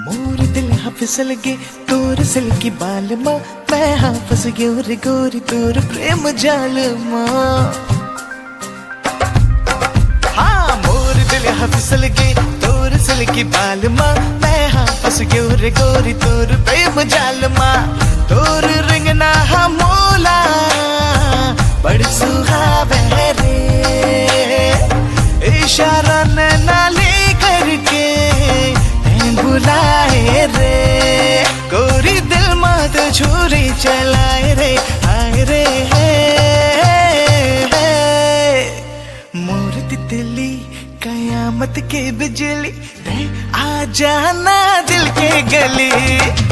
मोर दिल हाँ फिसल गे तोर सिल्की बाल माँ, मैं हाँ फंस गयो रे गोरी तोर प्रेम जाल माँ। हाँ मोर दिल हाँ फिसल गे तोर सिल्की बाल माँ, मैं हाँ फंस गयो रे गोरी तोर प्रेम जाल माँ। तोर रिंगना हाँ मोला बड़ सुहावे रे, इशारा नैना ले करके बुलाए रे, गोरी दिल मत छुरी चलाए रे, आए रे मोर तितली कयामत के बिजली, आ जाना दिल के गली।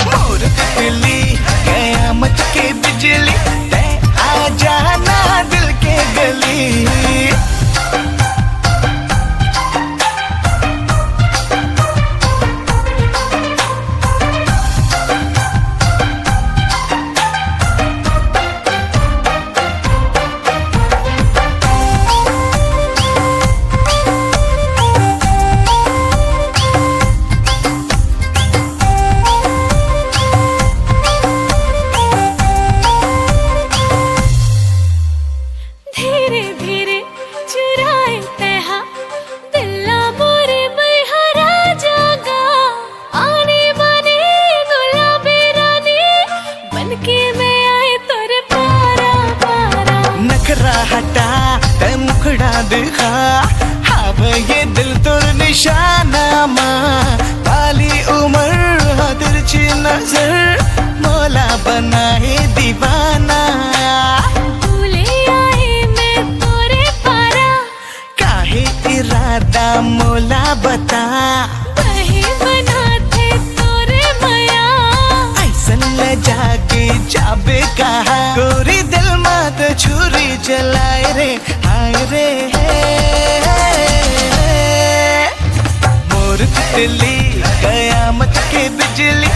मोर तितली कयामत के बिजली, आ जाना दिल के गली। हटा ते मुखड़ा दिखा, हाँ ये दिल तुर निशाना माँ। काली उम्र तिरछी नजर, मौला बनाए दीवाना। भूले आए मैं तोरे पारा, काहे इरादा मौला बता। वही बना थे तोरे माया, ऐसन ले जाके जाबे कहा, गोरी दिल मत छुरी चलाए रे, हाय रे मोर तितली कयामत के बिजली,